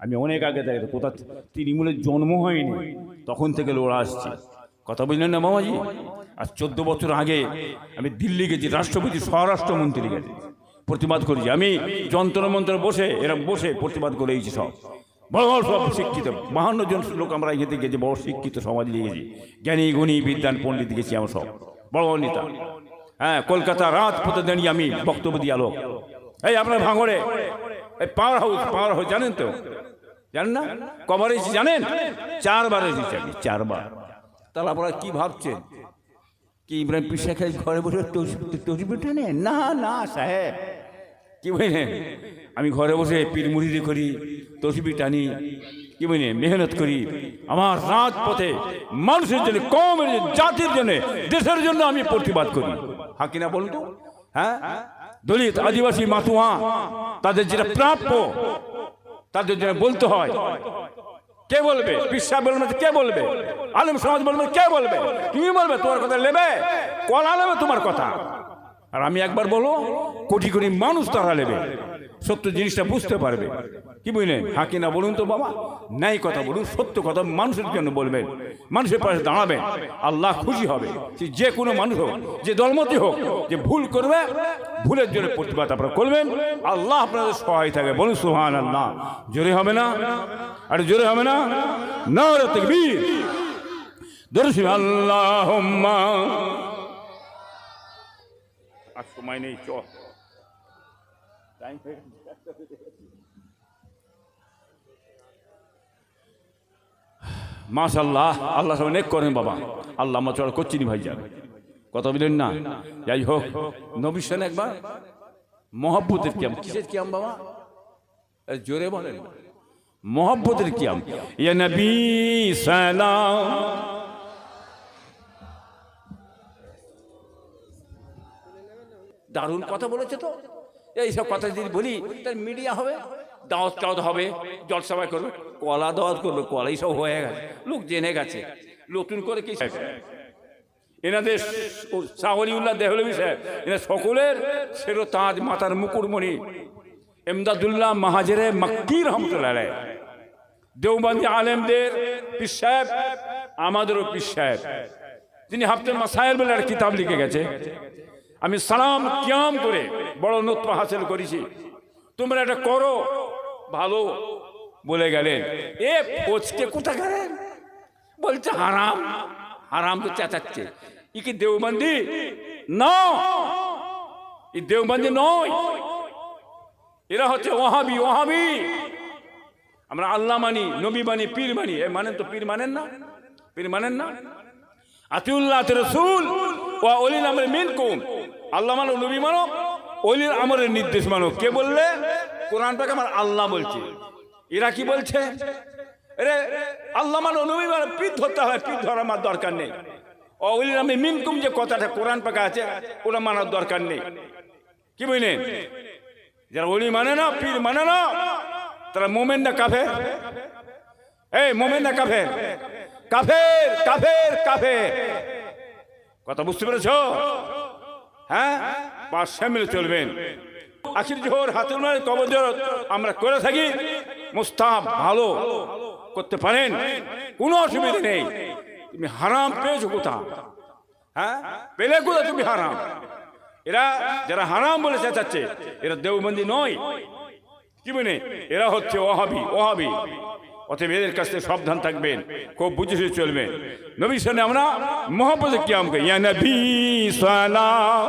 আমি অনেক আগে থেকে কোথা তৃণমূলের জন্ম হয়নি তখন থেকে লড়া আসছি। কথা বুঝলেন না মামাজি? আর 14 বছর আগে আমি দিল্লি গেছি, রাষ্ট্রপতি স্বরাষ্ট্রমন্ত্রী গেছি, প্রতিবাদ করেছি। আমি যন্ত্র মন্ত্র বসে এরা বসে প্রতিবাদ করেছি। সব বড় বড় সব শিক্ষিত 52 জন লোক আমরা এখানে গেছি, বড় শিক্ষিত সমাজ নিয়ে গেছি, জ্ঞানী গুণী বিদ্যান পণ্ডিত গেছি আমরা সব, বড় বড় নেতা। হ্যাঁ, কলকাতা রাজপথে দাঁড়িয়ে আমি বক্তব্য দিয়ে আলোক। এই আপনার ভাঙড়ে এই পাওয়ার হাউস জানেন তো? জানেন না? কবার এসেছি জানেন? 4 বার এসেছি আমি, 4 বার। তাহলে আপনারা কি ভাবছেন কি ইব্রাহিম পীর সাহেব ঘরে বসে তসবিহ টানে? না না সাহেব, কি বুঝলেন, আমি ঘরে বসে পীর মুরিদি করি, তসবিহ টানি, কি বুঝলেন, মেহনত করি। আমার রাজপথে মানুষের জন্য, কমের জন্য, জাতির জন্য, দেশের জন্য আমি প্রতিবাদ করি। হ্যাঁ কিনা বলুন তো? হ্যাঁ, দলিত আদিবাসী মাতুয়া তাদের যেটা প্রাপ্য তাদের জন্য বলতে হয়। কে বলবে? পীর সাহেব বলবে, কে বলবে? আলেম সমাজ বলবে, কে বলবে? তুমি বলবে, তোমার কথা নেবে, কলা নেবে তোমার কথা। আর আমি একবার বলো, কোটি কোটি মানুষ তারা নেবে, সত্য জিনিসটা বুঝতে পারবে। কি বুঝলেন? হ্যাঁ কিনা বলুন তো বাবা? ন্যায় কথা বলুন, সত্য কথা মানুষের জন্য বলবেন, মানুষের পাশে দাঁড়াবেন, আল্লাহ খুশি হবে। যে কোনো মানুষ হোক, যে দলমতি হোক, যে ভুল করবে, ভুলের জন্য প্রতিবাদ আপনারা করবেন, আল্লাহ আপনাদের সহায় থাকে। বলুন সুবহানাল্লাহ। জোরে হবে না? আর জোরে হবে না? নারে তাকবীর, দরুদ আল্লাহুম্মা। আর সময় নেই, চল টাইম হয়ে গেছে। মাশাআল্লাহ, আল্লাহ সব নেক করেন বাবা। আল্লাহ আমরা চড় করছি নি ভাইজান, কথা বলেন না? যাই হোক, নবী সান একবার মহব্বতের কিয়াম। কিসের কিয়াম বাবা? জোরে বলেন। মহব্বতের কিয়াম। ইয়া নবী সালাম। দারুণ কথা বলেছে তো। এইসব কথা যদি বলি তার মিডিয়া হবে, দাওয়াত হবে, জলসভা করবে, কলা দাওয়াত করবে, কলাই সব হয়ে গেছে, লোক জেনে গেছে। নতুন করে কি এনাদের শাহলিউল্লাহ দেহলভী সাহেব, এনার সকলের সেরো তাজ, মাতার মুকুটমণি এমদাদুল্লাহ মাহাজেরে মক্কি রহমতুল্লাহ আলাইহ, দেওবন্দি আলেমদের পীর সাহেব, আমাদেরও পীর সাহেব, তিনি হাফতুল মাসাইল বলে একটা কিতাব লিখে গেছে। আমি সালাম কিয়াম করে বড় নতুন হাসিল করেছি, তোমরা এটা করো, ভালো বলে গেলেন। এ পচকে কোথায় গেলেন? বলছে হারাম, হারাম তো চেঁচাচ্ছে। ই কি দেওবন্দি? না, এই দেওবন্দি নয়, এরা হচ্ছে ওয়াহাবি। ওয়াহাবি আমরা আল্লাহ মানি, নবী মানি, পীর মানি। এ মানেন তো? পীর মানেন না? পীর মানেন না? আতিউল্লাহ রাসূল ওয়া উলিল আমরি মিনকুম। আল্লাহ মানো, নবী মানো, উলিল আমরের নির্দেশ মানো। কে বললে? কোরআন পাক আমার আল্লাহ বলছে। এরা কি বলছে? আরে আল্লাহ মানো, নবী মানো, পীর ধরতে হয়, পীর ধরার আমার দরকার নেই। ও উলিল আমরি মিনকুম যে কথাটা কোরআন পাকে আছে, ওরা মানার দরকার নেই। কি বুঝলেন? যারা ওলি মানে না, পীর মানে না, তারা মোমেন না কাফের? এই মোমেন না কাফের? কাফের, কাফের, কাফের। কথা বুঝতে পেরেছ? হ্যাঁ, পাঁচ মিলে চলবেন। আখির জোহর, হাতের মায়ের কবর আমরা করে থাকি। মুস্তাহাব ভালো করতে পারেন, কোনো অসুবিধা নেই। তুমি হারাম পেয়েছো কোথা? হ্যাঁ, পেলে কোথা তুমি হারাম? এরা যারা হারাম বলে চেঁচাচ্ছে, এরা দেওবন্দি নয়। কি বলে? এরা হচ্ছে ওয়াহাবি। ওয়াহাবি। অতএব এদের কাছ থেকে সাবধান থাকবেন, খুব বুঝে সুঝে চলবেন। নবীর সামনে আমরা মহব্বতে কিয়াম করি। ইয়া নবী সালাম,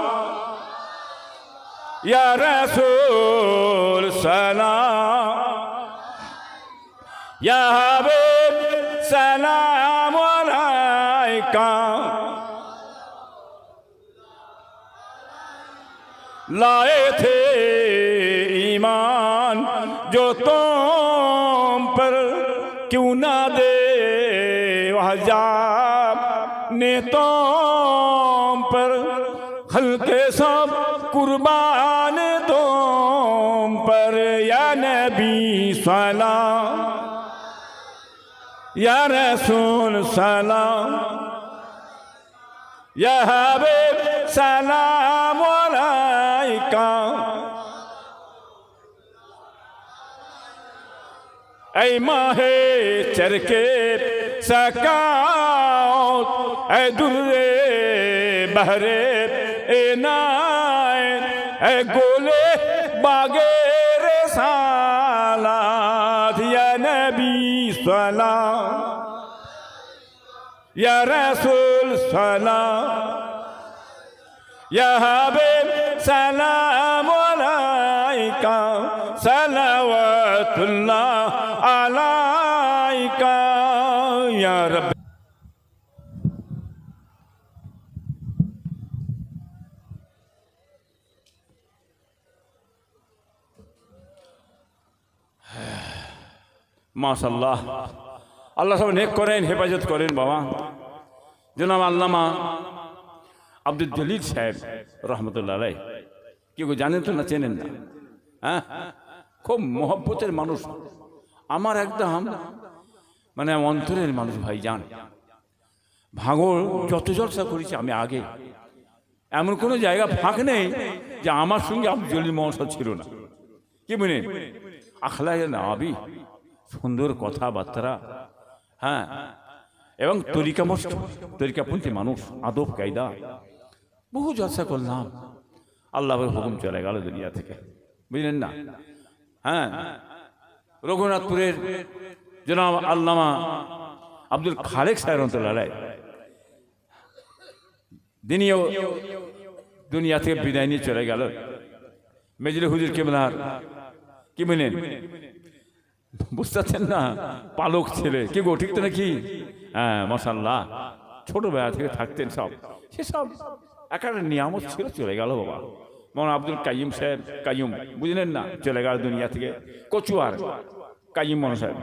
ইয়া রাসূল সালাম, ইয়া হাবিব সালাম আলাইকা, लाए थे ईमान जो तुम पर, क्यों ना दे वहजाब ने तुम पर, हल्के सब कुर्बान तुम पर। या नबी सलाम, या रसूल सलाम, या हबीब सलाम अलैका। ऐ माहे चरके सकात ऐ दुर्रे बहरे एनाए ऐ गोले बागे रसालात या नबी सलाम या रसूल सलाम या हबीब सलाम अलैका सलावतुल्लाह अलैका या रब। माशाल्लाह আল্লাহ সব নেক করেন, হেফাজত করেন। বাবা জনাব আল্লামা আব্দুল জলিল সাহেব রহমতুল্লাহ আলাই, কেউ জানেন তো না চেনেন না? হ্যাঁ, খুব মহব্বতের মানুষ, আমার একদম মানে অন্তরের মানুষ ভাই জান। ভাঙর যত জলসা করেছি আমি আগে, এমন কোনো জায়গা ফাঁক নেই যে আমার সঙ্গে আব্দুল জলিল মহাশয় ছিল না। কি বলেন? আখলায়ে নবী, সুন্দর কথাবার্তা, হ্যাঁ, এবং তরিকাপন্থী মানুষ, আদব কায়দা, বহু জলসা করলাম। আল্লাহর হুকুম চলে গেল দুনিয়া থেকে, বুঝলেন না? হ্যাঁ, রঘুনাথপুরের জনাব আল্লামা আব্দুল খালেক সাহেব রহমতুল্লাহ দিনিও দুনিয়া থেকে বিদায় নিয়ে চলে গেল। মেজরে হুজুর কেবলার, কি বলেন, বুঝতে পারছেন না? পালক ছেলে, কি গো, ঠিক তো নাকি? হ্যাঁ, মাশাআল্লাহ, ছোটবেলা থেকে থাকতেন সব, সেসব একটা নিয়ামত ছিল, চলে গেল বাবা। মৌলানা আব্দুল কাইয়ুম সাহেব, কাইয়ুম, বুঝলেন না, চলে গেল দুনিয়া থেকে। কচুয়ার কাইয়ুম মৌলানা সাহেব,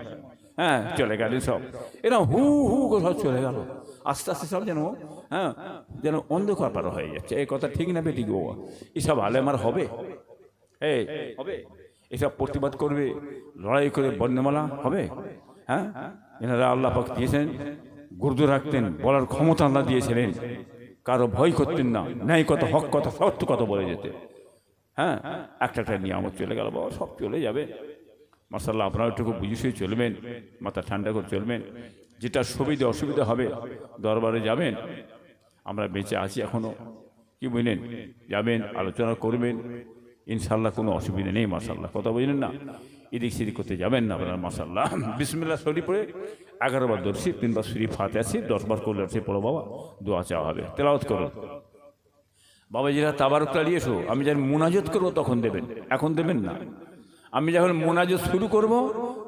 হ্যাঁ, চলে গেলেন সব। এরা হু হু করে সব চলে গেল। আস্তে আস্তে সব যেন, হ্যাঁ, যেন অন্ধকার পার হয়ে যাচ্ছে। এই কথা ঠিক না বেঠিক বাবা? এসব আলেমার হবে, এই হবে, এসব প্রতিবাদ করবে, লড়াই করে বর্ণমালা হবে। হ্যাঁ, এনারা আল্লাহ পাক দিয়েছেন, গুরুত্ব রাখতেন, বলার ক্ষমতা আল্লাহ দিয়েছিলেন, কারো ভয় করতেন না, ন্যায় কথা, হক কথা, সত্য কথা বলে যেতে। হ্যাঁ, একটা একটা নিয়ামত চলে গেল বাবা, সব চলে যাবে। মাশাআল্লাহ, আপনারা একটু বুঝে শুয়ে চলবেন, মাথা ঠান্ডা করে চলবেন। যেটা সুবিধা অসুবিধা হবে দরবারে যাবেন, আমরা বেঁচে আছি এখনো, কি বুঝলেন, যাবেন, আলোচনা করবেন, ইনশাল্লাহ কোনো অসুবিধা নেই। মাশাআল্লাহ, কথা বুঝলেন না? এদিক সেদিক করতে যাবেন না আপনারা। মাশাআল্লাহ, বিসমিল্লাহ শরীফ পড়ে 11 বার দর্শি, 3 বার শরীফ ফাতিহা আছে, 10 বার করলে সে পড়ো বাবা, দোয়া চাওয়া হবে, তেলাওয়াত করো। বাবাজিরা তাবারুকটা নিয়ে এসো, আমি যখন মুনাজাত করবো তখন দেবেন, এখন দেবেন না। আমি যখন মুনাজাত শুরু করব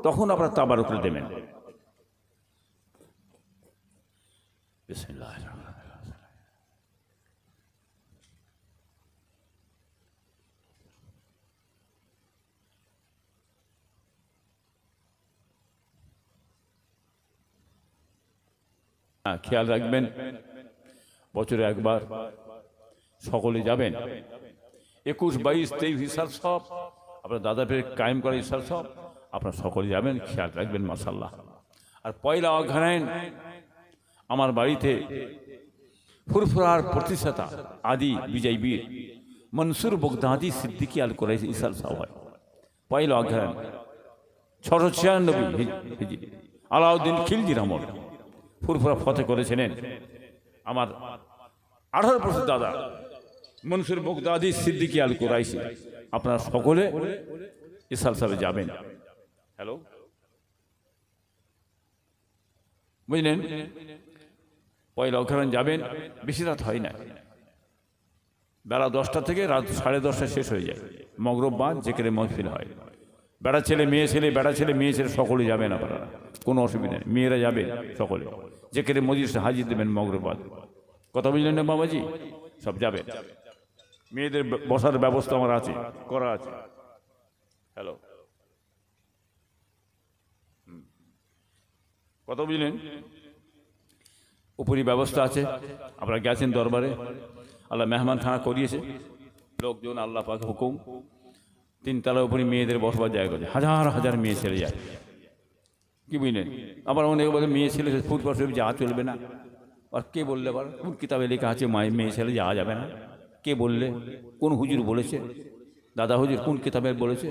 তখন আপনারা তাবারুকটা দেবেন। বিসমিল্লাহ। খেয়াল রাখবেন, বছরে একবার সকলে যাবেন। 21, 22, 23 সাল সব আপনার দাদাপীর কায়েম করা ইসাল সব আপনারা সকলে যাবেন, খেয়াল রাখবেন। মাশাআল্লাহ। আর পয়লা অঘ্রাণ আমার বাড়িতে ফুরফুরার প্রতিষ্ঠাতা আদি বিজয় বীর মনসুর বগদাদি সিদ্দিকী আল কুরাইশি ইসাল সাহেব হয়। পয়লা অঘ্রাণ 696 হিজরি আলাউদ্দিন খিলজির আমল ফুরফুরা ফতে করেছিলেন আমার 18 বছর দাদা মনসুর বগদাদি সিদ্দিকী আল কুরাইশি। আপনারা সকলে ইসাল সাহেবে যাবেন। হ্যালো, বুঝলেন? পয়লা অঘ্রাণ যাবেন, বেশি রাত হয় না, বেলা 10টা থেকে রাত 10:30 শেষ হয়ে যায়। মগরব বাদ যেখানে মহফিল হয়, বেড়া ছেলে মেয়ে ছেলে, বেড়া ছেলে মেয়ে ছেলে সকলে যাবেন আপনারা, কোনো অসুবিধা নেই। মেয়েরা যাবেন সকলে, যেখানে মজলিসে হাজির দেবেন মগরব বাদ। কথা বুঝলেন না বাবাজি? সব যাবেন। মেয়েদের বসার ব্যবস্থা আমার আছে, করা আছে। হ্যালো, কথা বুঝলেন? উপরই ব্যবস্থা আছে। আপনারা গেছেন দরবারে, আল্লাহ মেহমান খানা করিয়েছে, লোকজন আল্লাহ পাক হুকুম 3 তলার উপরই মেয়েদের বসবার জায়গা আছে, হাজার হাজার মেয়ে ছেলে যায়। কি বুঝলেন? আবার অনেকে বলে মেয়ে ছেলে ফুটপাথ যাওয়া চলবে না। আর কে বললে? আবার কোন কিতাবে লেখা আছে মেয়ে ছেলে যাওয়া যাবে না? কে বললে? কোন হুজুর বলেছে? দাদা হুজুর কোন কিতাবে বলেছে?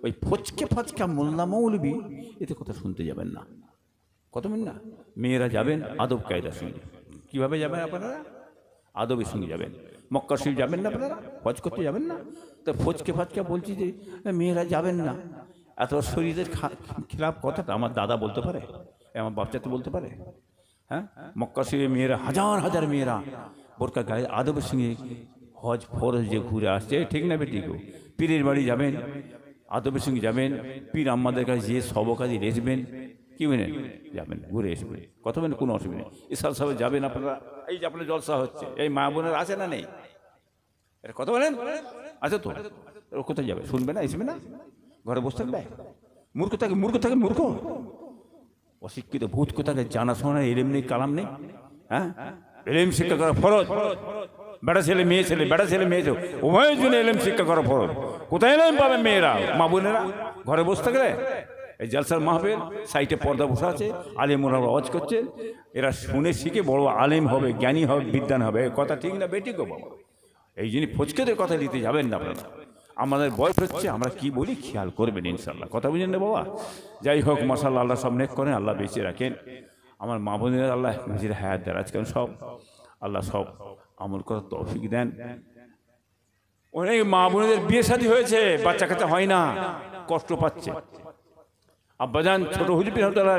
ওই ফচকে ফাচকা মোল্লা মৌলবি এতে কথা শুনতে যাবেন না। কত মিন না, মেয়েরা যাবেন আদব কায়দার সঙ্গে। কীভাবে যাবেন আপনারা? আদবের সঙ্গে যাবেন। মক্কা শরীফ যাবেন না আপনারা? হজ করতে যাবেন না? তো ফচকে ফাচকা বলছি যে মেয়েরা যাবেন না, এত শরীরের খিলাফ কথাটা আমার দাদা বলতে পারে? আমার বাচ্চাতে বলতে পারে? হ্যাঁ, মক্কা শরীফে মেয়েরা হাজার হাজার মেয়েরা বোরকা গায়ে আদবের সঙ্গে হজ ফরজ যে ঘুরে আসছে, ঠিক না বেটি গো? পীরের বাড়ি যাবেন, আদবের সঙ্গে যাবেন, পীর আমাদের কাছে যে সবকাজে রেসবেন, কি বলেন, যাবেন ঘুরে আসবেন, কথা বলেন, কোনো অসুবিধা নেই। ইসাল সাহেব যাবেন আপনারা, এই যে আপনার জলসা হচ্ছে, এই মা বোনের আছে না নেই? এটা কথা বলেন, আছে তো? ও কোথায় যাবে? শুনবে না, আসবে না, ঘরে বসে থাকবে? মূর্খ থাকে, মূর্খ থাকে, মূর্খ অশিক্ষিত ভূত কোথাকে, জানাশোনা এলেম নেই, কালাম নেই। হ্যাঁ, এলেম শিক্ষা করা ফরজ। বেটা ছেলে মেয়ে ছেলে, বেটা ছেলে মেয়ে ছেলে উভয়ের জন্য এলেম শিক্ষা করা ফরজ। কোথায় এলেম পাবে মেয়েরা, মা বোনেরা? ঘরে বসে থাকলে এই জলসার মাহফিল, সাইটে পর্দা বসে আছে, আলেমরা আওয়াজ করছে, এরা শুনে শিখে বড় আলেম হবে, জ্ঞানী হবে, বিদ্যান হবে, কথা ঠিক না বেটি গো বাবা? এই জন্য ফচকেদের কথা নিতে যাবেন না আপনারা। আমাদের বয়স হচ্ছে, আমরা কি বলি খেয়াল করবেন ইনশাল্লাহ, কথা বুঝেন না বাবা? যাই হোক, মাশাআল্লাহ, আল্লাহ সব নেক করেন, আল্লাহ বেঁচে রাখেন। আমার মা বোনেরা আল্লাহ নিজের হায়াত দারাজ করেন, সব আল্লাহ সব আমল করার তৌফিক দেন। অনেক মা বোনেদের বিয়ে শাদী হয়েছে, বাচ্চা কাচ্চা হয় না, কষ্ট পাচ্ছে। আব্বাজান ছোট হুজুর রহমাতুল্লাহ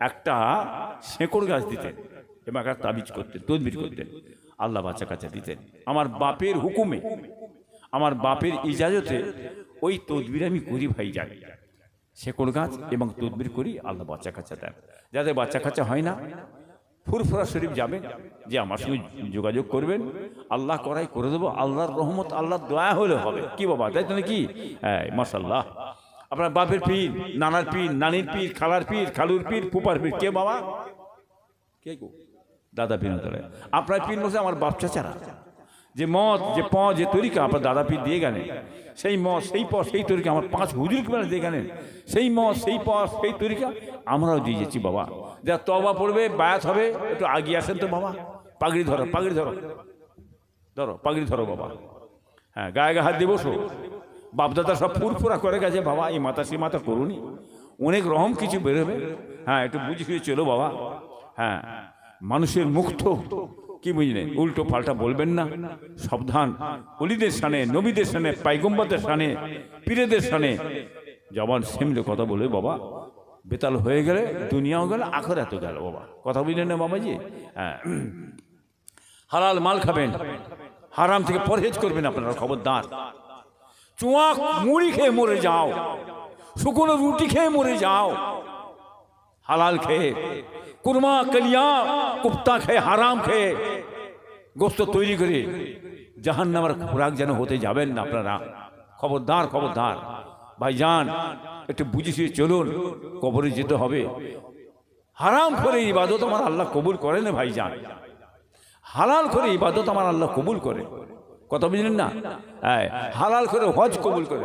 একটা শেকড় গাছ দিতেন এবং একটা তাবিজ করতেন, তদবির করতেন, আল্লাহ বাচ্চা কাচ্চা দিতেন। আমার বাপের হুকুমে, আমার বাপের ইজাজতে ওই তদবির আমি করি ভাই, যাই শেকড় গাছ এবং তদবির করি, আল্লাহ বাচ্চা কাচ্চা দেন। যাদের বাচ্চা কাচ্চা হয় না, ফুরফুরা শরীফ যাবেন, যে আমার সঙ্গে যোগাযোগ করবেন, আল্লাহ করাই করে দেবো, আল্লাহর রহমত, আল্লাহর দয়া হলে হবে। কি বাবা, তাই তো নাকি? হ্যাঁ, মাশাআল্লাহ। আপনার বাপের পীর, নানার পীর, নানির পীর, খালার পীর, খালুর পীর, ফুপার পীর, কে বাবা? কে গো? দাদা পীর। আপনার পীর বলছে আমার বাপ চাচারা, যে মত, যে যে তরিকা আপনার দাদা পীর দিয়ে গেলেন, সেই মত, সেই সেই তরিকা আমার 5 হুজুরকে বেলা দিয়ে গেলেন, সেই মত, সেই সেই তরিকা আমরাও দিয়ে যাচ্ছি বাবা। যা তওবা পড়বে, বায়াত হবে, একটু আগিয়ে আসেন তো বাবা। পাগড়ি ধরো, পাগড়ি ধরো, ধরো পাগড়ি ধরো বাবা। হ্যাঁ, গায়ে গায়ে হাত দিয়ে বসো। বাপদাদা সব ফুরফুরা করে গেছে বাবা, এই মাথা সে মাথা করুনি, অনেক রকম কিছু বেরোবে। হ্যাঁ, একটু বুঝিয়ে চলো বাবা। হ্যাঁ, মানুষের মুখ তো কি বুঝলেন, উল্টো পাল্টা বলবেন না, সাবধান। ওলিদের সানে, নবীদের সানে, পাইগম্বরদের সানে, পীরেদের সানে জবান সেমলে কথা বলে বাবা, বেতাল হয়ে গেলে দুনিয়াও গেল, আখিরাতও গেল বাবা, কথা বুঝলেন না বাবাজি? হ্যাঁ, হালাল মাল খাবেন, হারাম থেকে পরহেজ করবেন আপনারা, খবরদার। চুয়া মুড়ি খেয়ে মরে যাও, শুকনো রুটি খেয়ে মরে যাও, হালাল খেয়ে, কুরমা, কলিয়া, কুপ্তা খেয়ে, হারাম খেয়ে, গোস্ত তৈরি করে জাহান্নামের খোরাক যেন হতে যাবেন না আপনারা, খবরদার, খবরদার। ভাইজান, একটু বুঝিয়ে চলুন, কবরে যেতে হবে। হারাম করে ইবাদত আমার আল্লাহ কবুল করে না ভাইজান, হালাল করে ইবাদত আমার আল্লাহ কবুল করে, কথা বুঝলেন না? হ্যাঁ, হালাল করে হজ কবুল করে।